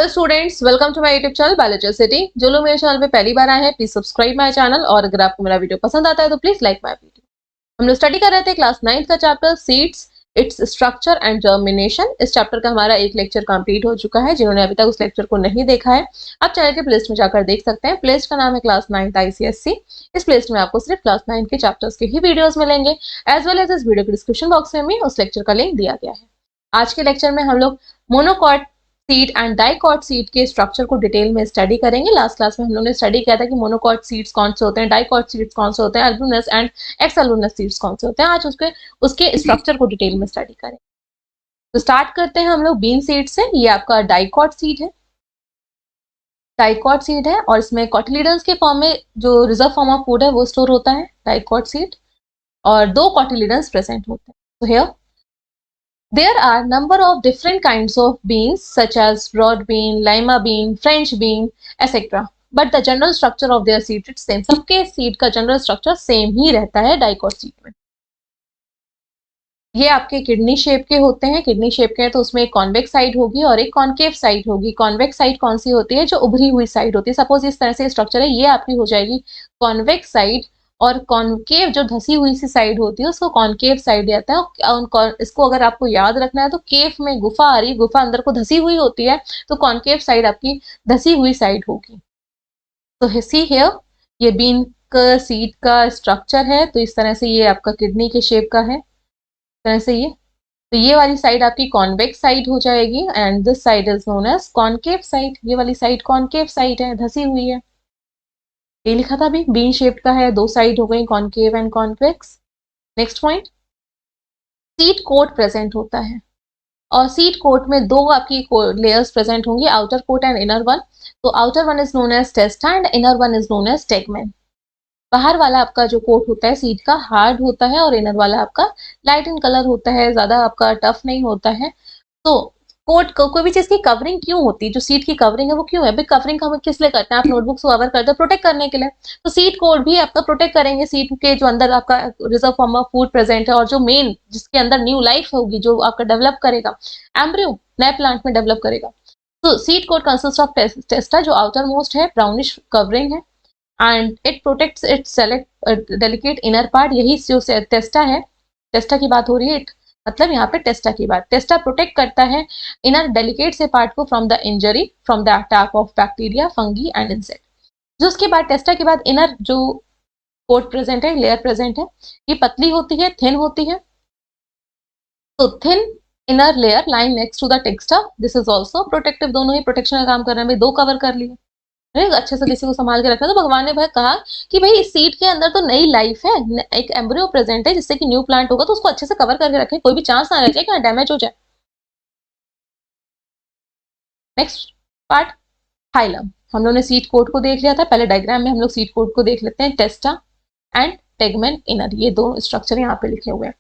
Hello students, welcome to my YouTube channel biology city. जो लोग मेरे चैनल पे पहली बार आए हैं प्लीज सब्सक्राइब माय चैनल, और अगर आपको मेरा वीडियो पसंद आता है तो प्लीज लाइक माय वीडियो। हम लोग स्टडी कर रहे थे क्लास 9th का chapter seeds, its structure and germination. इस चैप्टर का हमारा एक लेक्चर कंप्लीट हो चुका है। जिन्होंने अभी तक उस लेक्चर को नहीं देखा है आप चैनल के प्लेलिस्ट में जाकर देख सकते हैं। प्लेलिस्ट का नाम है क्लास 9th ICSE। इस प्लेलिस्ट में आपको सिर्फ क्लास 9 के चैप्टर्स के ही वीडियोस मिलेंगे, एज वेल एज इस वीडियो के डिस्क्रिप्शन बॉक्स में भी उस लेक्चर का लिंक दिया गया है। आज के लेक्चर में हम लोग monocot seed and dicot seed के स्ट्रक्चर को डिटेल में स्टडी करेंगे। लास्ट क्लास में हम लोगों ने स्टडी किया था कि मोनोकॉट सीड्स कौन से होते हैं, डाइकॉट सीड्स कौन से होते हैं, अल्बुमिनस एंड एक्स अल्बुमिनस सीड्स कौन से होते हैं। आज उसके स्ट्रक्चर को डिटेल में स्टडी करेंगे। तो स्टार्ट करते हैं हम लोग बीन सीड से। ये आपका डाइकॉट सीड है, डाइकॉट सीड है और इसमें कॉटिलिडन्स के फॉर्म में जो रिजर्व फॉर्म ऑफ फूड है वो स्टोर होता है डाइकॉट सीड, और 2 कॉटिलिडन्स प्रेजेंट होते हैं। तो here there are number of different kinds of beans such as broad bean, lima bean, French bean, etc. But the general structure of their seed is same. सबके seed का general structure same ही रहता है dicot seed में। ये आपके kidney shape के होते हैं। किडनी शेप के हैं तो उसमें एक कॉन्वेक्स साइड होगी और एक कॉन्केव साइड होगी। कॉन्वेक्स साइड कौन सी होती है? जो उभरी हुई साइड होती है। सपोज इस तरह से स्ट्रक्चर है, ये आपकी हो जाएगी कॉन्वेक्स साइड, और कॉन्केव जो धसी हुई सी साइड होती है उसको कॉन्केव साइड आता है। इसको अगर आपको याद रखना है तो केव में गुफा आ रही है, गुफा अंदर को धसी हुई होती है, तो कॉन्केव साइड आपकी धसी हुई साइड होगी। तो सी हियर, ये बीन का सीड का स्ट्रक्चर है। तो इस तरह से ये आपका किडनी के शेप का है, इस तरह से ये। तो ये वाली साइड आपकी कॉन्वेक्स साइड हो जाएगी and this side is known as concave side. ये वाली साइड कॉन्केव साइड है, धसी हुई है। ये लिखा था अभी, बीन शेप का है, 2 साइड हो गई concave and convex. Next point, seed coat present होता है और सीड कोट में 2 आपकी लेयर्स प्रेजेंट होंगी, outer coat and inner one. तो outer one is known as testa and inner one is known as tegmen. बाहर वाला आपका जो कोट होता है सीड का हार्ड होता है और इनर वाला आपका लाइट इन कलर होता है, ज्यादा आपका टफ नहीं होता है। तो कोट कोई भी चीज की कवरिंग क्यों होती है? जो सीड की कवरिंग है वो क्यों है? भाई कवरिंग हम किस लिए करते हैं? आप नोटबुक्स को कवर करते हैं प्रोटेक्ट करने के लिए। तो सीड कोट भी आपका प्रोटेक्ट करेंगे सीड के जो अंदर आपका reserve form of food present है, और जो मेन जिसके अंदर न्यू लाइफ होगी, जो आपका डेवलप करेगा, एम्ब्रियो नए प्लांट में डेवलप करेगा। तो सीड कोट कंसिस्ट ऑफ टेस्टा, जो आउटर मोस्ट है, ब्राउनिश कवरिंग है, and it protects it's delicate inner part. यही जो टेस्टा है, टेस्टा की बात हो रही है, मतलब यहाँ पे टेस्टा की बात। टेस्टा प्रोटेक्ट करता है इनर डेलिकेट से पार्ट को from the injury, from the attack of bacteria, fungi and insect. जो उसके बाद टेस्टा के बाद इनर जो कोट प्रेजेंट है, लेयर प्रेजेंट है, ये पतली होती है, थिन होती है। तो thin inner layer line next to the testa, this is also protective. दोनों ही प्रोटेक्शन का काम कर रहे हैं। 2 कवर कर लिए, अच्छे से किसी को संभाल के रखना। तो भगवान ने भाई कहा कि भाई इस सीड के अंदर तो नई लाइफ है, एक एम्ब्रियो प्रेजेंट है, जिससे कि न्यू प्लांट होगा, तो उसको अच्छे से कवर करके रखें, कोई भी चांस ना रह जाए कि डैमेज हो जाए। Next part, hilum. हम लोगों ने सीड कोट को देख लिया था, पहले डायग्राम में हम लोग सीड कोट को देख लेते हैं। टेस्टा एंड टेगमेन इनर, ये 2 स्ट्रक्चर यहाँ पे लिखे हुए हैं।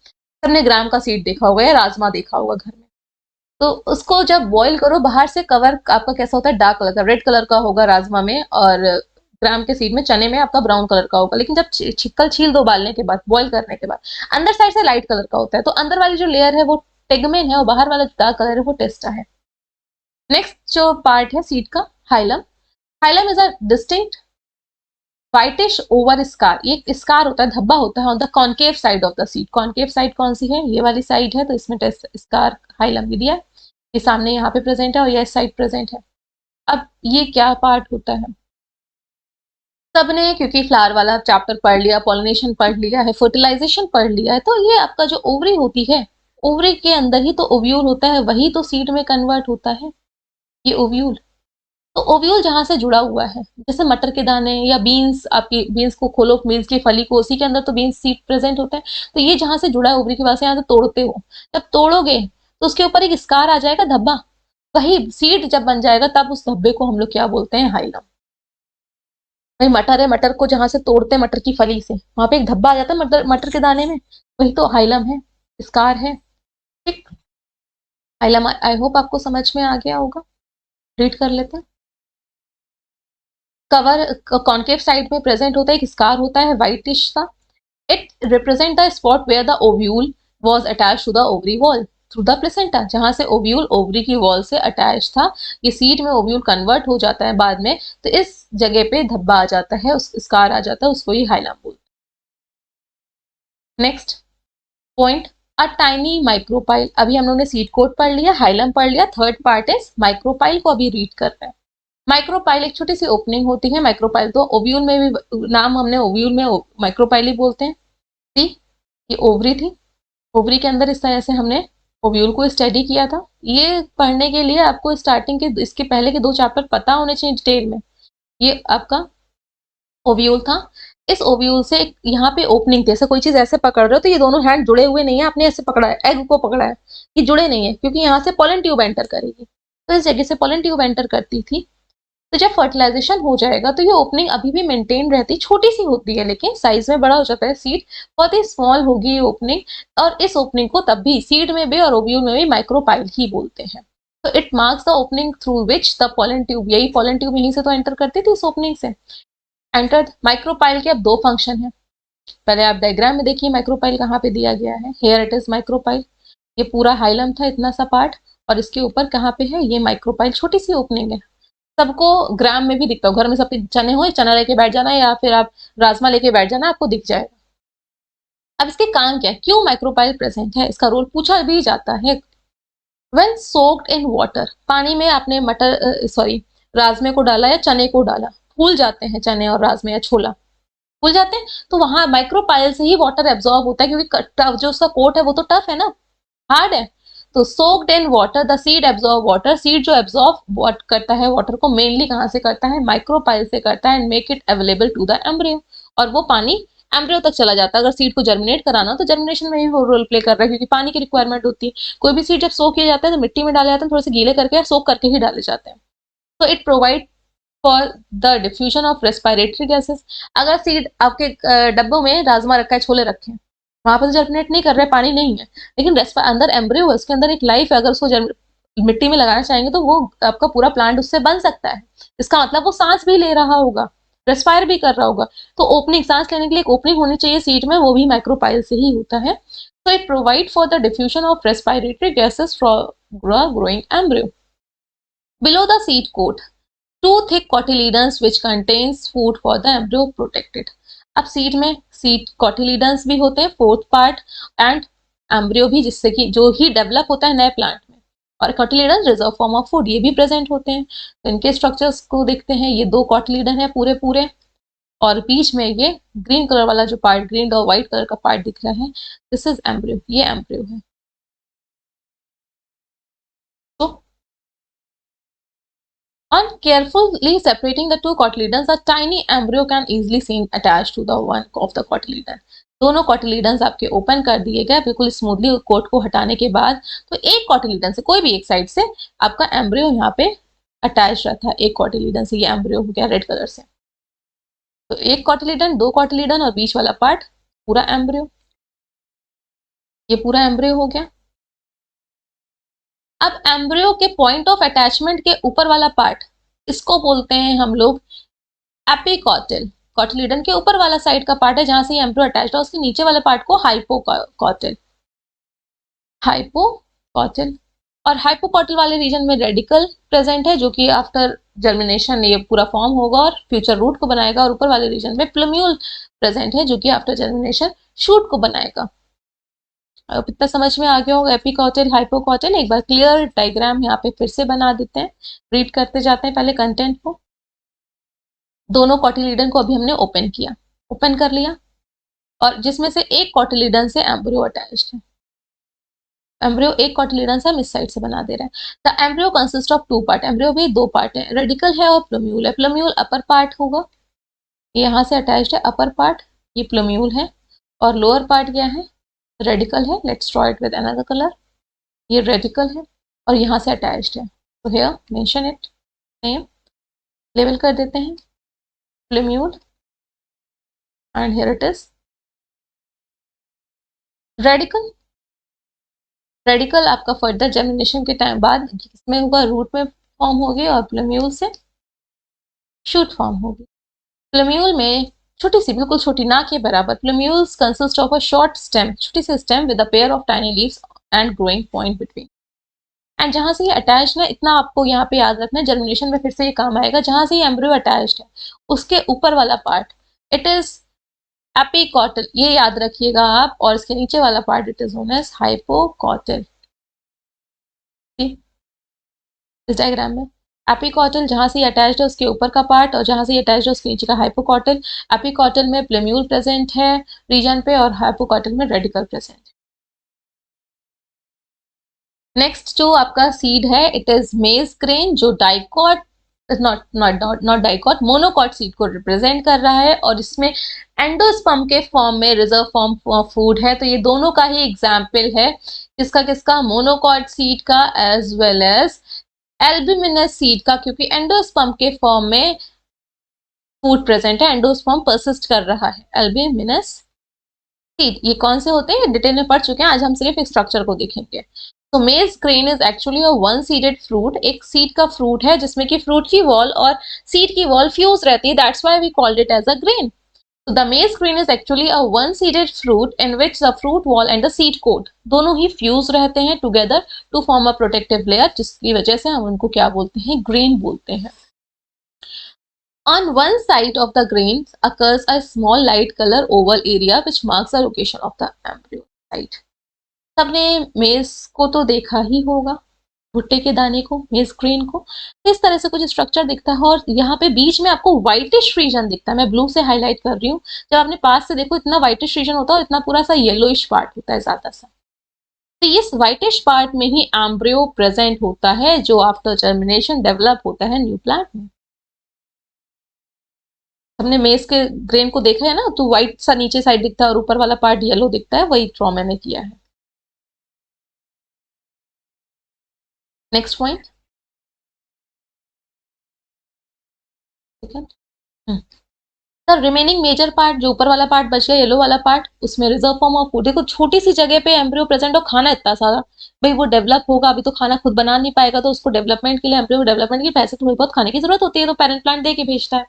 सबने ग्राम का सीड देखा होगा या राजमा देखा होगा घर में। तो उसको जब बॉईल करो, बाहर से कवर आपका कैसा होता है? डार्क कलर का, रेड कलर का होगा राजमा में, और ग्राम के सीड में, चने में आपका ब्राउन कलर का होगा। लेकिन जब छिक्कल छील दो उबालने के बाद, बॉईल करने के बाद, अंदर साइड से लाइट कलर का होता है। तो अंदर वाली जो लेयर है वो टेगमेन है और बाहर वाला जो डार्क कलर है वो टेस्टा है। नेक्स्ट जो पार्ट है सीड का, hilum. Hilum is a distinct whitish over scar. ये स्कार होता है, धब्बा होता है on the concave side of the seed. Concave side कौन सी है? ये वाली साइड है, तो इसमें स्कार हाइलम भी दिया है। ये सामने यहाँ पे प्रेजेंट है और ये साइड प्रेजेंट है। अब ये क्या पार्ट होता है? सबने क्योंकि फ्लावर वाला चैप्टर पढ़ लिया, पॉलिनेशन पढ़ लिया है, फर्टिलाइजेशन पढ़ लिया है, तो ये आपका जो ओवरी होती है, ओवरी के अंदर ही तो ओव्यूल होता है, वही तो सीड में कन्वर्ट होता है, ये ओव्यूल। तो ओव्यूल जहां से जुड़ा हुआ है, जैसे मटर के दाने या बीन्स, आपकी बीन्स को खोलो, बीन्स की फली को, उसी के अंदर तो बीन्स सीड प्रेजेंट होता है। तो ये जहां से जुड़ा है ओवरी के पास, यहाँ से तोड़ते हो, जब तोड़ोगे तो उसके ऊपर एक स्कार आ जाएगा, धब्बा। वही सीड जब बन जाएगा तब उस धब्बे को हम लोग क्या बोलते हैं? हाइलम। भाई मटर है, मटर को जहां से तोड़ते हैं मटर की फली से, वहां पे एक धब्बा आ जाता है मटर के दाने में, वही तो हाइलम है, स्कार है। ठीक, हाइलम आई होप आपको समझ में आ गया होगा। रीड कर लेते हैं। कवर कॉन्केव साइड में प्रेजेंट होता है, एक स्कार होता है व्हाइटिश सा। It represent the spot where the ovule was attached to the ovary wall. Through the placenta, जहां से ओव्यूल ओवरी की वॉल से अटैच था, ये सीड में ओव्यूल कन्वर्ट हो जाता है बाद में, तो इस जगह पे धब्बा आ जाता है, उस स्कार आ जाता है, उसको ही हाइलम बोलते हैं। Next point, a tiny micropyle. अभी हम लोगों ने सीड कोट पढ़ लिया, हाइलम पढ़ लिया, थर्ड पार्ट इज माइक्रोपाइल को अभी रीड कर रहे हैं। माइक्रोपाइल एक छोटी सी ओपनिंग होती है, माइक्रोपाइल तो ओव्यूल में भी नाम हमने ओव्यूल में माइक्रोपाइल ही बोलते हैं। सी, ये ओवरी थी, ओवरी के अंदर इस तरह से हमने ओव्यूल को स्टडी किया था। ये पढ़ने के लिए आपको स्टार्टिंग के इसके पहले के 2 चैप्टर पता होने चाहिए डिटेल में। ये आपका ओव्यूल था, इस ओव्यूल से यहाँ पे ओपनिंग थी, ऐसे कोई चीज ऐसे पकड़ रहे हो तो ये दोनों हैंड जुड़े हुए नहीं है, आपने ऐसे पकड़ा है, एग को पकड़ा है, ये जुड़े नहीं है क्योंकि यहाँ से पोलन ट्यूब एंटर करेगी, तो इस जगह से पोलन ट्यूब एंटर करती थी। तो जब फर्टिलाइजेशन हो जाएगा तो ये ओपनिंग अभी भी मेंटेन रहती, छोटी सी होती है लेकिन साइज में बड़ा हो जाता है, सीड बहुत ही स्मॉल होगी ये ओपनिंग, और इस ओपनिंग को तब भी सीड में भी और ओव्यूल में भी माइक्रोपाइल ही बोलते हैं। तो it marks the opening through which the pollen tube, यही पोलन ट्यूब यहीं से तो एंटर करती थी इस ओपनिंग से। एंटर्ड माइक्रोपाइल के अब 2 फंक्शन है, पहले आप डायग्राम में देखिए माइक्रोपाइल कहाँ पे दिया गया है, हेयर इट इज माइक्रोपाइल, ये पूरा हाइलम था इतना सा पार्ट, और इसके ऊपर कहाँ पे है ये माइक्रोपाइल, छोटी सी ओपनिंग है, सबको ग्राम में भी दिखता हो, घर में सबके चने हो, चना लेके बैठ जाना या फिर आप राजमा लेके बैठ जाना, आपको दिख जाएगा। अब इसके काम क्या है, क्यों माइक्रोपाइल प्रेजेंट है, इसका रोल पूछा भी जाता है। व्हेन सोक्ड इन वाटर, पानी में आपने मटर सॉरी राजमे को डाला या चने को डाला, फूल जाते हैं चने और राजमे या छोला, फूल जाते हैं, तो वहां माइक्रोपाइल से ही वाटर एब्जॉर्ब होता है, क्योंकि जो उसका कोट है वो तो टफ है ना, हार्ड है। तो soaked in water the seed absorb water, seed जो एब्जॉर्ब करता है वाटर को मेनली कहां से करता है, माइक्रोपाइल से करता है, and make it available to the embryo, और वो पानी एम्ब्रियो तक चला जाता है। अगर सीड को जर्मिनेट कराना हो तो जर्मिनेशन में भी वो रोल प्ले कर रहा है, क्योंकि पानी की रिक्वायरमेंट होती है। कोई भी सीड जब सो किए जाते हैं तो मिट्टी में डाले जाते हैं, थोड़े से गीले करके सोक करके ही डाले जाते हैं। तो it provide for the diffusion of respiratory gases. अगर सीड आपके डब्बों में राजमा रखा है, छोले रखे हैं, वहां पर तो जर्मिनेट नहीं कर रहे, पानी नहीं है, लेकिन अंदर एम्ब्रियो है, उसके अंदर एक लाइफ है, अगर उसको मिट्टी में लगाना चाहेंगे तो वो आपका पूरा प्लांट उससे बन सकता है। इसका मतलब वो सांस भी ले रहा होगा, रेस्पायर भी कर रहा होगा। तो ओपनिंग, सांस लेने के लिए एक ओपनिंग होनी चाहिए सीड में, वो भी माइक्रोपाइल से ही होता है। तो it provide for the diffusion of respiratory gases from growing embryo. Below the seed coat, two thick cotyledons which contains food for the embryo protected। अब सीड में सीड cotyledons भी होते हैं, फोर्थ पार्ट, एंड एम्ब्रियो भी, जिससे कि जो ही develop होता है नए प्लांट में, और cotyledons reserve form of food, ये भी प्रेजेंट होते हैं। तो इनके स्ट्रक्चर्स को देखते हैं, ये 2 cotyledon है पूरे पूरे, और बीच में ये ग्रीन कलर वाला जो पार्ट, ग्रीन और व्हाइट कलर का पार्ट दिख रहा है, दिस इज एम्ब्रियो, ये एम्ब्रियो है। तो on carefully separating the two cotyledons, a tiny embryo can easily seen attached to the one of the cotyledon। दोनों cotyledons आपके ओपन कर दिए गए बिल्कुल स्मूथली कोट को हटाने के बाद, तो एक cotyledon से, कोई भी एक साइड से आपका एम्ब्रियो यहाँ पे अटैच रहता है, एक cotyledon से, ये एम्ब्रियो हो गया रेड कलर से। तो एक cotyledon, 2 cotyledon और बीच वाला पार्ट पूरा एम्ब्रियो, ये पूरा एम्ब्रियो हो गया। अब एम्ब्रियो के पॉइंट ऑफ अटैचमेंट के ऊपर वाला पार्ट, इसको बोलते हैं हम लोग एपिकॉटिल। कॉटिलीडन के ऊपर वाला साइड का पार्ट है जहां से एम्ब्रियो अटैच्ड है, उसके नीचे वाले पार्ट को हाइपोकॉटिल, हाइपोकॉटिल। और हाइपोकॉटिल वाले रीजन में रेडिकल प्रेजेंट है, जो कि आफ्टर जर्मिनेशन ये पूरा फॉर्म होगा और फ्यूचर रूट को बनाएगा, और ऊपर वाले रीजन में प्लम्यूल प्रेजेंट है, जो कि आफ्टर जर्मिनेशन शूट को बनाएगा। अब इतना समझ में आ गया होगा एपिकॉटिल हाइपोकॉटिल। एक बार क्लियर डायग्राम यहाँ पे फिर से बना देते हैं, रीड करते जाते हैं पहले कंटेंट को। दोनों कॉटिलीडन को अभी हमने ओपन किया, ओपन कर लिया, और जिसमें से एक कॉटिलीडन से एम्ब्रियो अटैच्ड है, एम्ब्रियो एक कॉटिलीडन से हम इस साइड से बना दे रहे हैं। The embryo consist of 2 part, embryo भी 2 पार्ट है, रेडिकल है और प्लम्यूल है। प्लम्यूल अपर पार्ट होगा, यहाँ से अटैच्ड है अपर पार्ट, ये प्लम्यूल है, और लोअर पार्ट क्या है, रेडिकल है। Let's draw it with another colour, ये रेडिकल है और यहाँ से अटैच्ड है। तो here mention it, name label कर देते हैं plumule, and here it is radical. Radical आपका फर्दर जर्मिनेशन के टाइम बाद किसमें होगा, रूट में फॉर्म होगी, और प्लम्यूल से शूट फॉर्म होगी। प्लम्यूल में छोटी सी, बिल्कुल छोटी, ना के बराबर, plumules consist of a short stem, छोटी सी stem with a pair of tiny leaves and growing point between. And जहां से ये अटैच ना, इतना आपको यहाँ पे याद रखना है, जर्मिनेशन में फिर से ये काम आएगा, जहां से ये एम्ब्रियो अटैच्ड है उसके ऊपर वाला पार्ट इट इज एपिकॉटल, ये याद रखिएगा आप, और इसके नीचे वाला part it is known as hypocotyl. इस डायग्राम में एपिकॉटल जहां से अटैच्ड है उसके ऊपर का पार्ट, और जहां से अटैच्ड है उसके नीचे का हाइपोकॉटल। एपिकॉटल में प्लेम्यूल प्रेजेंट है रीजन पे, और हाइपोकॉटल में रेडिकल प्रेजेंट है। नेक्स्ट जो आपका सीड है इट इज मेज ग्रेन, जो dicot not dicot monocot seed को रिप्रेजेंट कर रहा है, और इसमें एंडोस्पर्म के फॉर्म में रिजर्व फॉर्म फूड है। तो ये दोनों का ही एग्जाम्पल है, किसका किसका, मोनोकॉट सीड का as well as albuminous seed का, क्योंकि एंडोस्पर्म के फॉर्म में फूड प्रेजेंट है, एंडोस्पर्म परसिस्ट कर रहा है। एल्ब्यूमिनस सीड ये कौन से होते हैं डिटेल में पढ़ चुके हैं, आज हम सिर्फ स्ट्रक्चर को देखेंगे। तो मेज grain is actually a one seeded fruit, एक सीड का फ्रूट है जिसमें कि फ्रूट की वॉल और सीड की वॉल फ्यूज रहती है, that's why we called it as a grain. So the maize grain is actually a one-seeded fruit in which the fruit wall and the seed coat दोनों ही fuse रहते हैं together to form a protective layer, जिसकी वजह से हम उनको क्या बोलते हैं, ग्रेन बोलते हैं। On one side of the grain occurs a small light color oval area which marks the location of the embryo site। सबने मेज को तो देखा ही होगा, भुट्टे के दाने को, मेज ग्रेन को, इस तरह से कुछ स्ट्रक्चर दिखता है, और यहाँ पे बीच में आपको व्हाइटिश रीजन दिखता है, मैं ब्लू से हाईलाइट कर रही हूँ। जब आपने पास से देखो इतना व्हाइटिश रीजन होता है, इतना पूरा सा येलोइश पार्ट होता है ज्यादा सा। तो इस व्हाइटिश पार्ट में ही एम्ब्रियो प्रेजेंट होता है, जो आफ्टर जर्मिनेशन डेवलप होता है न्यू प्लांट में। हमने मेज के ग्रेन को देखा है ना, तो व्हाइट सा नीचे साइड दिखता है और ऊपर वाला पार्ट येलो दिखता है, वही ड्रॉ मैंने किया है। Next point, sir remaining major part, जो ऊपर वाला पार्ट बच गया येलो वाला पार्ट, उसमें रिजर्व फॉर्म ऑफ फूड। देखो छोटी सी जगह पे एम्ब्रियो प्रेजेंट और खाना इतना सारा, भाई वो डेवलप होगा, अभी तो खाना खुद बना नहीं पाएगा, तो उसको डेवलपमेंट के लिए, एम्ब्रियो डेवलपमेंट के पैसे थोड़ी बहुत खाने की जरूरत होती है, तो पेरेंट प्लांट दे के भेजता है।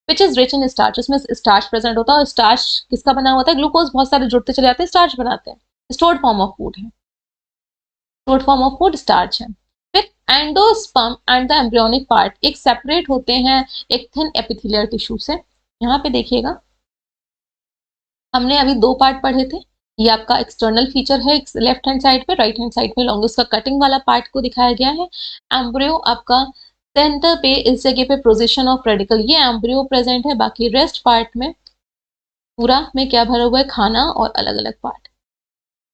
Which is rich in starch, उसमें स्टार्च प्रेजेंट होता है, और स्टार्च किसका बना होता है, ग्लूकोज बहुत सारे जुड़ते चले जाते हैं, स्टार्च बनाते हैं, स्टोर्ड फॉर्म ऑफ फूड है, stored form of food starch है। फिर endosperm and the embryonic part एक सेपरेट होते हैं एक थिन एपिथेलियल टिश्यू से। यहाँ पे देखिएगा, हमने अभी दो पार्ट पढ़े थे, ये आपका एक्सटर्नल फीचर है लेफ्ट हैंड साइड पे, राइट हैंड साइड पे लॉन्ग उसका कटिंग वाला पार्ट को दिखाया गया है। एम्ब्रियो आपका सेंटर पे इस जगह पे पोजीशन ऑफ रेडिकल, ये एम्ब्रियो प्रेजेंट है, बाकी रेस्ट पार्ट में पूरा में क्या भरा हुआ है, खाना और अलग अलग पार्ट।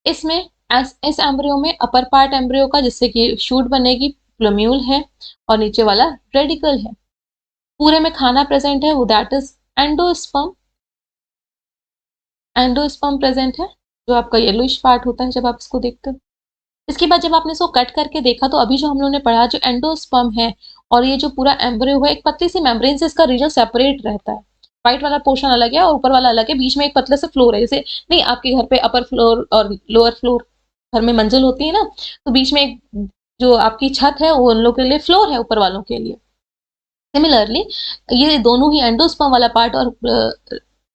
इसमें इस एम्ब्रियो में अपर पार्ट एम्ब्रियो का जिससे कि शूट बनेगी, प्लम्यूल है, और नीचे वाला रेडिकल है। पूरे में खाना प्रेजेंट है, वो that is endosperm, endosperm present है, जो आपका येलोइश पार्ट होता है जब आप इसको देखते हो। इसके बाद जब आपने इसको कट करके देखा, तो अभी जो हम लोगों ने पढ़ा, जो एंडोस्पर्म है और ये जो पूरा एम्ब्रियो है, एक पतली सी मेम्ब्रेन से इसका रीजन सेपरेट रहता है। व्हाइट वाला पोर्शन अलग है और ऊपर वाला अलग है, बीच में एक पतले से फ्लोर है, जैसे नहीं आपके घर पे अपर फ्लोर और लोअर फ्लोर, घर में मंजिल होती है ना, तो बीच में एक जो आपकी छत है वो उन लोगों के लिए फ्लोर है, ऊपर वालों के लिए। सिमिलरली ये दोनों ही एंडोस्पर्म वाला पार्ट और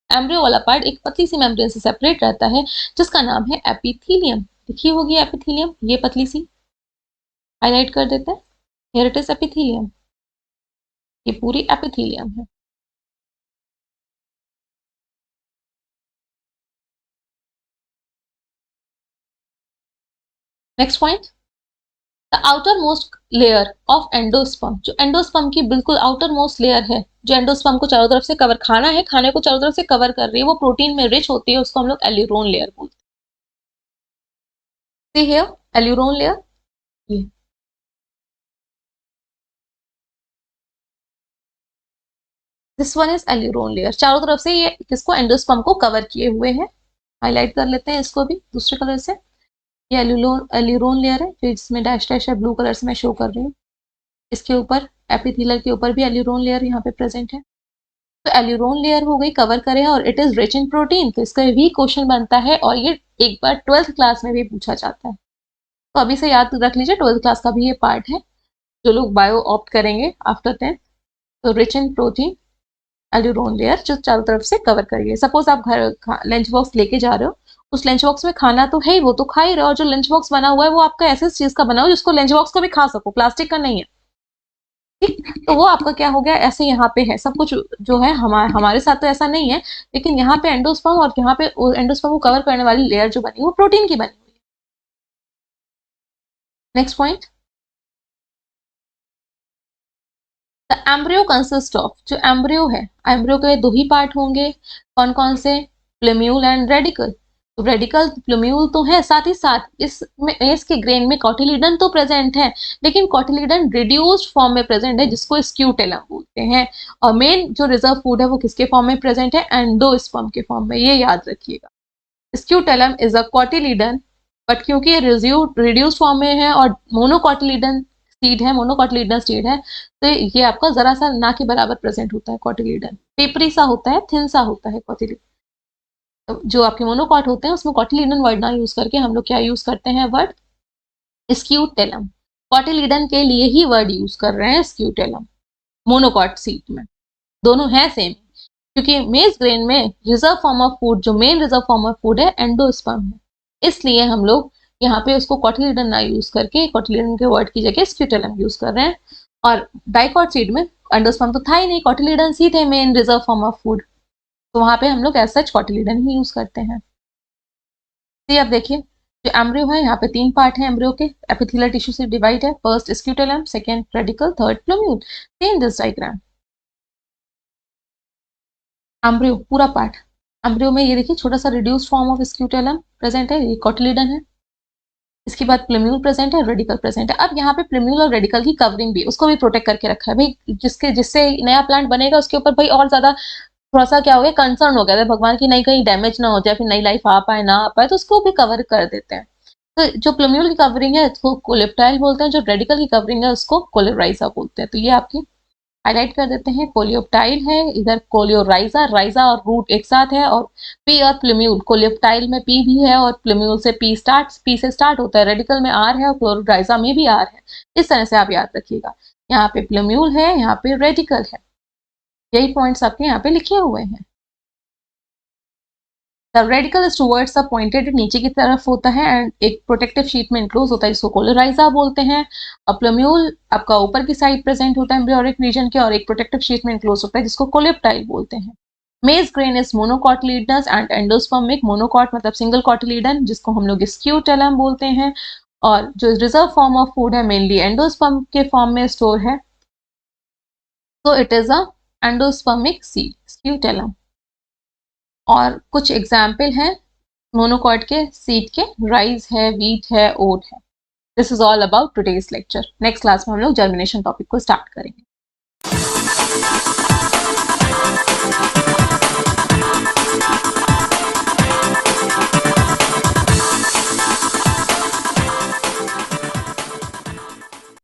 एम्ब्रियो वाला पार्ट एक पतली सी मेम्ब्रेन से सेपरेट रहता है, जिसका नाम है एपिथीलियम। लिखी होगी एपिथीलियम, ये पतली सी हाईलाइट कर देते हैं, हियर इट इज एपिथीलियम, ये पूरी एपिथीलियम है। Next point, the outer most layer of endosperm, जो एंडोस्पर्म की बिल्कुल आउटर मोस्ट लेयर है, जो एंडोस्पर्म को चारों तरफ से कवर, खाना है, खाने को चारों तरफ से कवर कर रही है, वो प्रोटीन में रिच होती है, उसको हम लोग एल्यूरोन लेयर बोलते हैं। सी हियर एल्यूरोन लेयर, ये this one is aleurone layer, चारों तरफ से ये किसको, एंडोस्पर्म को कवर किए हुए हैं। हाईलाइट कर लेते हैं इसको भी दूसरे कलर से, ये एल्यूरोन लेयर है, जो इसमें डैश डैश है, ब्लू कलर से मैं शो कर रही हूँ। इसके ऊपर एपिथेलियल के ऊपर भी एल्यूरोन लेयर यहाँ पे प्रेजेंट है। तो एल्यूरोन लेयर हो गई, कवर करे है, और it is rich in protein, तो इसका भी क्वेश्चन बनता है, और ये एक बार 12th क्लास में भी पूछा जाता है, तो अभी से याद रख लीजिए 12th क्लास का भी ये पार्ट है, जो लोग बायो ऑप्ट करेंगे आफ्टर 10th। तो rich in protein aleurone layer जो चारों तरफ से कवर करिए। सपोज आप घर लंच बॉक्स लेके जा रहे हो उस लंच बॉक्स में खाना तो है ही, वो तो खा ही रहे, और जो लंच बॉक्स बना हुआ है वो आपका ऐसे चीज का बना हुआ है जिसको लंच बॉक्स को भी खा सको, प्लास्टिक का नहीं है, ठीक। तो वो आपका क्या हो गया, ऐसे यहाँ पे है सब कुछ जो है, हमारे साथ तो ऐसा नहीं है, लेकिन यहाँ पे एंडोस्पर्म, और यहाँ पे एंडोस्पर्म को कवर करने वाली लेयर जो बनी वो प्रोटीन की बनी हुई है। Next point, the embryo consist of, जो एम्ब्रियो है, एम्ब्रियो के दो ही पार्ट होंगे, कौन कौन से, प्लूम्यूल एंड रेडिकल। तो रेडिकल प्लूम्यूल तो है, साथ ही साथ इसमें इसके ग्रेन में कॉटिलीडन तो प्रेजेंट है, लेकिन कॉटिलीडन रिड्यूस्ड फॉर्म में प्रेजेंट है जिसको स्क्यूटेलम बोलते हैं। और मेन जो रिजर्व फूड है वो किसके फॉर्म में प्रेजेंट है, एंडोस्पर्म के फॉर्म में, ये याद रखिएगा। Scutellum is a cotyledon, but क्योंकि ये रिड्यूस्ड फॉर्म में है और मोनोकॉटिलीडन सीड है, मोनोकॉटिलीडन सीड है, तो ये आपका जरा सा ना के बराबर प्रेजेंट होता है कॉटिलीडन, पेपरी सा होता है, थिन सा होता है कॉटिलीडन। तो जो आपके मोनोकॉट होते हैं उसमें कॉटिलीडन वर्ड ना यूज करके हम लोग क्या यूज करते हैं, वर्ड स्क्यूटेलम। कॉटिलीडन के लिए ही वर्ड यूज कर रहे हैं स्क्यूटेलम, मोनोकॉट सीड में दोनों है सेम, क्योंकि मेज ग्रेन में रिजर्व फॉर्म ऑफ फूड, जो main reserve form of food है एंडोस्पर्म है, इसलिए हम लोग यहाँ पे उसको कॉटिलीडन ना यूज करके कॉटिलीडन के वर्ड की जगह स्क्यूटेलम यूज कर रहे हैं। और डाइकॉट सीड में एंडोस्पर्म तो था ही नहीं, कॉटिलीडन ही थे main reserve form of food, तो वहां पे हम लोग एज सच कॉटिलीडन ही यूज करते हैं। तो अब देखिए, जो एम्ब्रियो है, यहाँ पे तीन पार्ट है एम्ब्रियो के, एपिथेलियल टिश्यू से डिवाइड है, first scutellum, second radical, third plumule. In this diagram embryo पूरा पार्ट, एम्ब्रियो में ये देखिए छोटा सा reduced form of scutellum present है, ये कॉटिलीडन है, इसके बाद प्लूम्यूल प्रेजेंट है, रेडिकल प्रेजेंट है। अब यहाँ पे प्लूम्यूल और रेडिकल की कवरिंग भी, उसको भी प्रोटेक्ट करके रखा है भाई, जिससे नया प्लांट बनेगा उसके ऊपर भाई और ज्यादा थोड़ा सा क्या हो गया, कंसर्न हो गया था भगवान की नहीं कहीं डैमेज ना हो जाए, फिर नई लाइफ आ पाए ना आ पाए, तो उसको भी कवर कर देते हैं। तो जो प्लूम्यूल की कवरिंग है उसको कोलेप्टाइल बोलते हैं, जो रेडिकल की कवरिंग है उसको कोलेराइजा बोलते हैं। तो ये आपकी हाईलाइट कर देते हैं, कोलियोप्टाइल है, इधर कोलियोराइजा, राइजा और रूट एक साथ है, और पी और प्लूम्यूल, कोलियोप्टाइल में पी भी है और प्लूम्यूल से पी से स्टार्ट होता है, रेडिकल में आर है और क्लोराइजा में भी आर है। इस तरह से आप याद रखिएगा, यहाँ पे प्लूम्यूल है, यहाँ पे रेडिकल है, यही पॉइंट्स आपके यहाँ पे लिखे हुए हैं। The radical is towards the pointed, नीचे की तरफ होता है एंड एक प्रोटेक्टिव शीट में इंक्लोज होता है, जिसको कोलोराइजा बोलते हैं। और प्लूम्यूल आपका ऊपर की साइड प्रेजेंट होता है एम्ब्रियोनिक रीजन के, और एक प्रोटेक्टिव शीट में इंक्लोज होता है जिसको कोलेप्टाइल बोलते हैं। Maize grain is monocotyledonous and endospermic, monocot मतलब सिंगल कॉटिलीडन, जिसको हम लोग स्क्यूटेलम बोलते हैं। और जो रिजर्व फॉर्म ऑफ फूड है मेनली एंडोस्पर्म के फॉर्म में स्टोर है, तो it is a endospermic seed, scutellum. और कुछ एग्जाम्पल हैं मोनोकॉट के सीड के, राइस है, वीट है, ओट है। This is all about today's lecture. Next class में हम लोग जर्मिनेशन टॉपिक को स्टार्ट करेंगे।